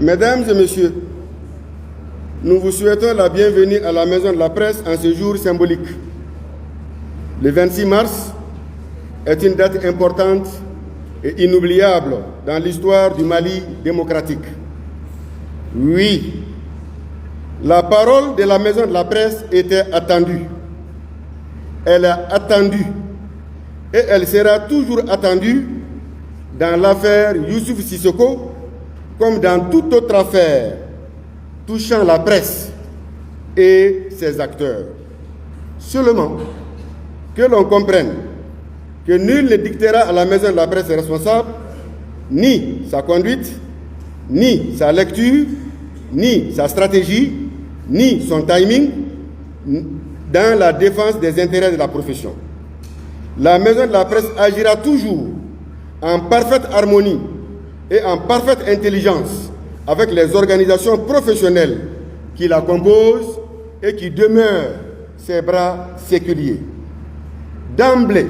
Mesdames et messieurs, nous vous souhaitons la bienvenue à la Maison de la Presse en ce jour symbolique. Le 26 mars est une date importante et inoubliable dans l'histoire du Mali démocratique. Oui, la parole de la Maison de la Presse était attendue. Elle est attendue et elle sera toujours attendue dans l'affaire Youssouf Sissoko comme dans toute autre affaire touchant la presse et ses acteurs. Seulement, que l'on comprenne que nul ne dictera à la Maison de la Presse responsable ni sa conduite, ni sa lecture, ni sa stratégie, ni son timing dans la défense des intérêts de la profession. La Maison de la Presse agira toujours en parfaite harmonie et en parfaite intelligence avec les organisations professionnelles qui la composent et qui demeurent ses bras séculiers. D'emblée,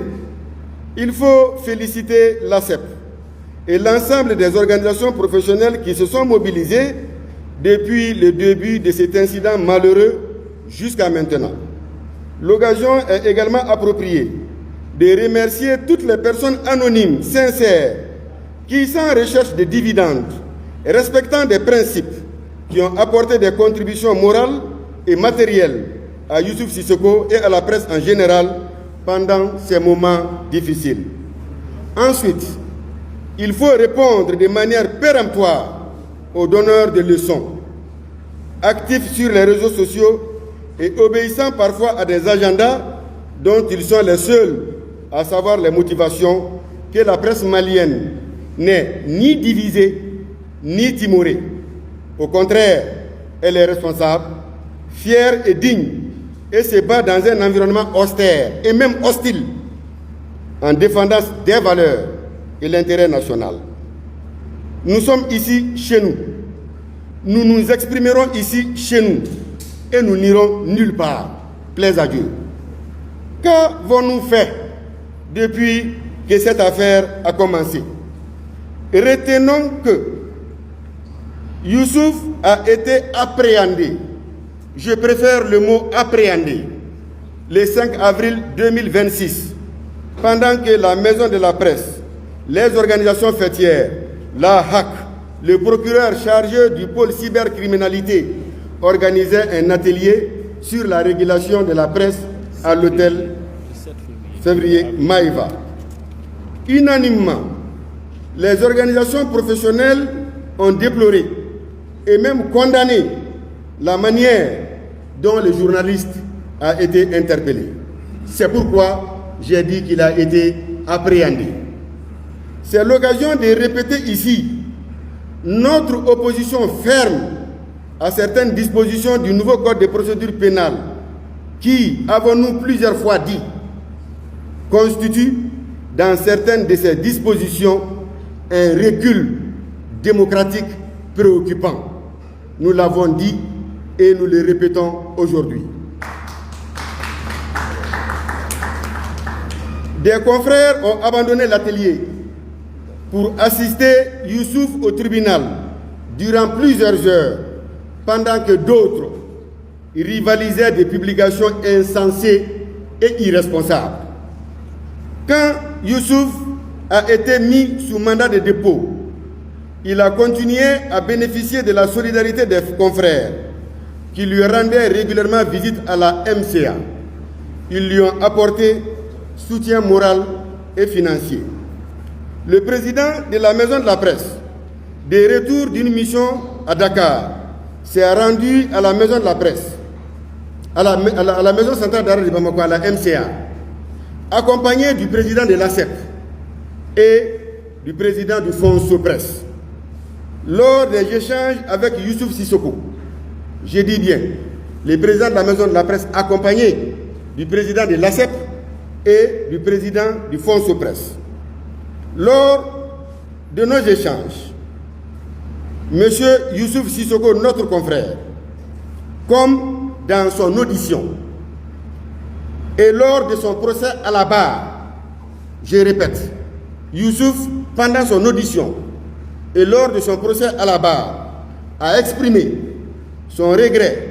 il faut féliciter l'ACEP et l'ensemble des organisations professionnelles qui se sont mobilisées depuis le début de cet incident malheureux jusqu'à maintenant. L'occasion est également appropriée de remercier toutes les personnes anonymes, sincères, qui, sans recherche de dividendes, et respectant des principes, qui ont apporté des contributions morales et matérielles à Youssouf Sissoko et à la presse en général pendant ces moments difficiles. Ensuite, il faut répondre de manière péremptoire aux donneurs de leçons, actifs sur les réseaux sociaux et obéissant parfois à des agendas dont ils sont les seuls à savoir les motivations, que la presse malienne n'est ni divisée ni timorée. Au contraire, elle est responsable, fière et digne, et se bat dans un environnement austère et même hostile, en défendant des valeurs et l'intérêt national. Nous sommes ici chez nous. Nous nous exprimerons ici chez nous et nous n'irons nulle part, plaise à Dieu. Qu'avons-nous fait depuis que cette affaire a commencé? Retenons que Youssouf a été appréhendé, je préfère le mot appréhendé, le 5 avril 2026, pendant que la Maison de la Presse, les organisations fêtières, la HAC, le procureur chargé du pôle cybercriminalité organisaient un atelier sur la régulation de la presse à l'hôtel février Maïva. Unanimement, les organisations professionnelles ont déploré et même condamné la manière dont le journaliste a été interpellé. C'est pourquoi j'ai dit qu'il a été appréhendé. C'est l'occasion de répéter ici notre opposition ferme à certaines dispositions du nouveau code de procédure pénale qui, avons-nous plusieurs fois dit, constitue dans certaines de ces dispositions un recul démocratique préoccupant. Nous l'avons dit et nous le répétons aujourd'hui. Des confrères ont abandonné l'atelier pour assister Youssouf au tribunal durant plusieurs heures, pendant que d'autres rivalisaient des publications insensées et irresponsables. Quand Youssouf a été mis sous mandat de dépôt, il a continué à bénéficier de la solidarité des confrères qui lui rendaient régulièrement visite à la MCA. Ils lui ont apporté soutien moral et financier. Le président de la Maison de la Presse, de retour d'une mission à Dakar, s'est rendu à la Maison de la Presse, à la Maison centrale d'arrêt de Bamako, à la MCA, accompagné du président de l'ACEP et du président du Fonds Sopresse. Lors des échanges avec Youssouf Sissoko, je dis bien, le président de la Maison de la Presse accompagné du président de l'ACEP et du président du Fonds Sopresse. Lors de nos échanges, M. Youssouf Sissoko, notre confrère, comme dans son audition et lors de son procès à la barre, je répète, Youssouf, pendant son audition et lors de son procès à la barre, a exprimé son regret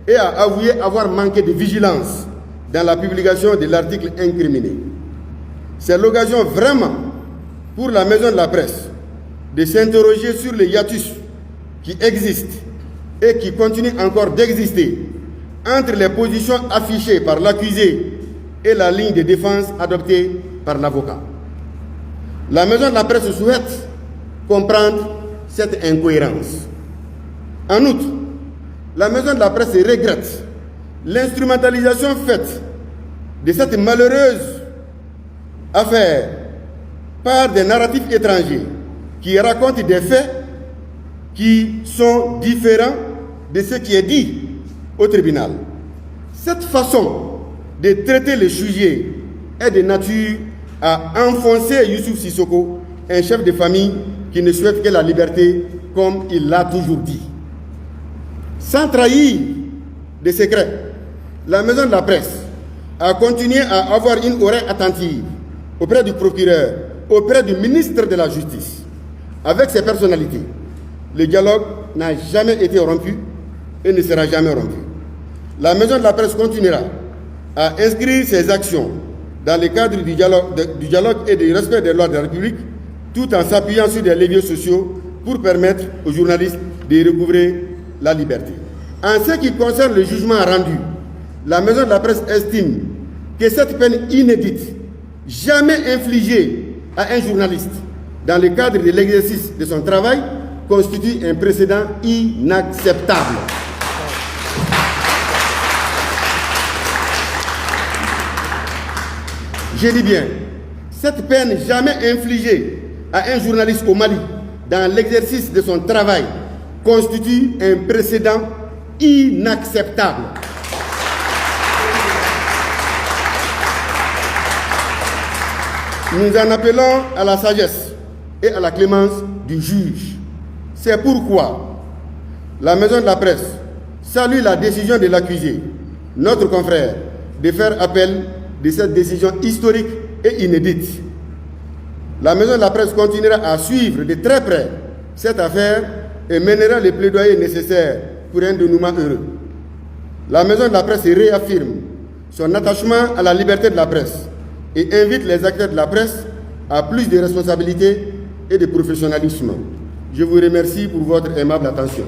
et a avoué avoir manqué de vigilance dans la publication de l'article incriminé. C'est l'occasion vraiment pour la maison de la presse de s'interroger sur les hiatus qui existent et qui continuent encore d'exister entre les positions affichées par l'accusé et la ligne de défense adoptée par l'avocat. La maison de la presse souhaite comprendre cette incohérence. En outre, la maison de la presse regrette l'instrumentalisation faite de cette malheureuse affaire par des narratifs étrangers qui racontent des faits qui sont différents de ce qui est dit au tribunal. Cette façon de traiter le sujet est de nature à enfoncer Youssouf Sissoko, un chef de famille qui ne souhaite que la liberté comme il l'a toujours dit. Sans trahir de secrets, la maison de la presse a continué à avoir une oreille attentive auprès du procureur, auprès du ministre de la Justice. Avec ces personnalités, le dialogue n'a jamais été rompu et ne sera jamais rompu. La maison de la presse continuera à inscrire ses actions dans le cadre du dialogue et du respect des lois de la République, tout en s'appuyant sur des leviers sociaux pour permettre aux journalistes de recouvrer la liberté. En ce qui concerne le jugement rendu, la maison de la presse estime que cette peine inédite, jamais infligée à un journaliste dans le cadre de l'exercice de son travail, constitue un précédent inacceptable. Je dis bien, cette peine jamais infligée à un journaliste au Mali dans l'exercice de son travail constitue un précédent inacceptable. Nous en appelons à la sagesse et à la clémence du juge. C'est pourquoi la maison de la presse salue la décision de l'accusé, notre confrère, de faire appel de cette décision historique et inédite. La maison de la presse continuera à suivre de très près cette affaire et mènera les plaidoyers nécessaires pour un dénouement heureux. La maison de la presse réaffirme son attachement à la liberté de la presse et invite les acteurs de la presse à plus de responsabilité et de professionnalisme. Je vous remercie pour votre aimable attention.